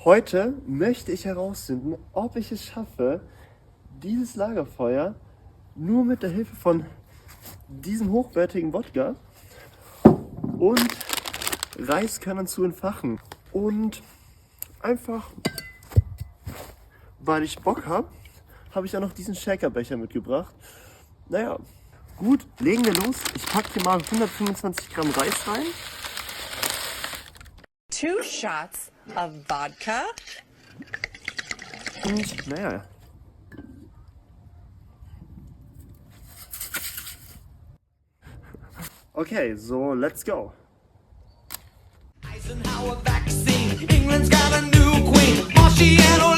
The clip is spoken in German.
Heute möchte ich herausfinden, ob ich es schaffe, dieses Lagerfeuer nur mit der Hilfe von diesem hochwertigen Wodka und Reiskörnern zu entfachen. Und einfach, weil ich Bock habe, habe ich auch noch diesen Shakerbecher mitgebracht. Naja, gut, legen wir los. Ich packe hier mal 125 Gramm Reis rein. 2 shots of vodka. Und naja. Okay, so let's go. Eisenhower vaccine. England's got a new queen. Marciano